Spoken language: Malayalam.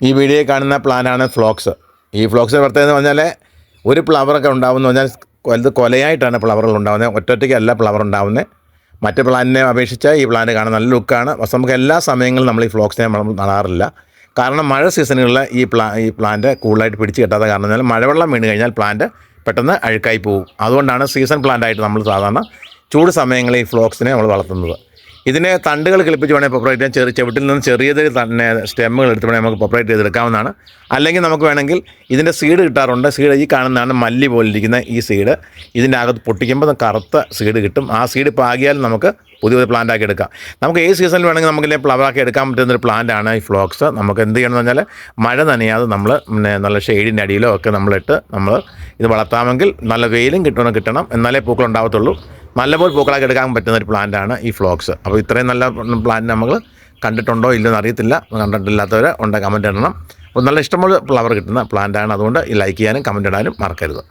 ഈ വീഡിയോയിൽ കാണുന്ന പ്ലാന്റാണ് ഫ്ലോക്സ്. ഈ ഫ്ലോക്സിൻ്റെ പ്രത്യേകത എന്ന് പറഞ്ഞാൽ ഒരു ഫ്ലവറൊക്കെ ഉണ്ടാകുമെന്ന് പറഞ്ഞാൽ ഇത് കൊലയായിട്ടാണ് ഫ്ലവറുകൾ ഉണ്ടാകുന്നത്. ഒറ്റയ്ക്കല്ല ഫ്ലവർ ഉണ്ടാകുന്നത്. മറ്റ് പ്ലാന്റിനെ അപേക്ഷിച്ച് ഈ പ്ലാന്റ് കാണാൻ നല്ല ലുക്കാണ്. പക്ഷെ നമുക്ക് എല്ലാ സമയങ്ങളിലും നമ്മൾ ഈ ഫ്ലോക്സിനെ നമ്മൾ നടാറില്ല. കാരണം മഴ സീസണുകളിൽ ഈ പ്ലാന്റ് കൂടുതലായിട്ട് പിടിച്ച് കിട്ടാത്ത കാരണം എന്നാൽ മഴവെള്ളം വീണ് കഴിഞ്ഞാൽ പ്ലാന്റ് പെട്ടെന്ന് അഴുക്കായി പോകും. അതുകൊണ്ടാണ് സീസൺ പ്ലാന്റായിട്ട് നമ്മൾ സാധാരണ ചൂട് സമയങ്ങളിൽ ഈ ഫ്ലോക്സിനെ നമ്മൾ വളർത്തുന്നത്. ഇതിനെ തണ്ടുകൾ കിളിപ്പിച്ച് വേണമെങ്കിൽ പോപ്പറേറ്റ് ചെയ്യാൻ ചുവട്ടിൽ നിന്ന് ചെറിയത് തന്നെ സ്റ്റെമ്മുകൾ എടുത്ത് വേണമെങ്കിൽ നമുക്ക് പോപ്പറേറ്റ് ചെയ്തെടുക്കാവുന്നതാണ്. അല്ലെങ്കിൽ നമുക്ക് വേണമെങ്കിൽ ഇതിൻ്റെ സീഡ് കിട്ടാറുണ്ട്. സീഡ് ഈ കാണുന്നതാണ് മല്ലി പോലിരിക്കുന്ന ഈ സീഡ്. ഇതിൻ്റെ അകത്ത് പൊട്ടിക്കുമ്പോൾ കറുത്ത സീഡ് കിട്ടും. ആ സീഡ് പാകിയാൽ നമുക്ക് പുതിയ പ്ലാന്റ് ആക്കി എടുക്കാം. നമുക്ക് ഏത് സീസണിൽ വേണമെങ്കിൽ നമുക്ക് ഫ്ലവറാക്കി എടുക്കാൻ പറ്റുന്നൊരു പ്ലാന്റാണ് ഈ ഫ്ലോക്സ്. നമുക്ക് എന്ത് ചെയ്യണമെന്ന് പറഞ്ഞാൽ മഴ നനയാതെ നമ്മൾ നല്ല ഷെയ്ഡിൻ്റെ അടിയിലോ ഒക്കെ നമ്മളിട്ട് നമ്മൾ ഇത് വളർത്താമെങ്കിൽ നല്ല വെയിലും കിട്ടണം. എന്നാലേ പൂക്കൾ ഉണ്ടാവത്തുള്ളൂ. നല്ലപോലെ പൂക്കളാക്കി എടുക്കാൻ പറ്റുന്ന ഒരു പ്ലാന്റാണ് ഈ ഫ്ലോക്സ്. അപ്പോൾ ഇത്രയും നല്ല പ്ലാന്റ് നമ്മൾ കണ്ടിട്ടുണ്ടോ ഇല്ലെന്ന് അറിയത്തില്ല. കണ്ടിട്ടില്ലാത്തവർ ഉണ്ട്, കമൻറ്റ് ഇടണം. അപ്പോൾ നല്ല ഇഷ്ടംപോലെ ഫ്ലവർ കിട്ടുന്ന പ്ലാന്റാണ്. അതുകൊണ്ട് ഈ ലൈക്ക് ചെയ്യാനും കമൻറ്റ് ഇടാനും മറക്കരുത്.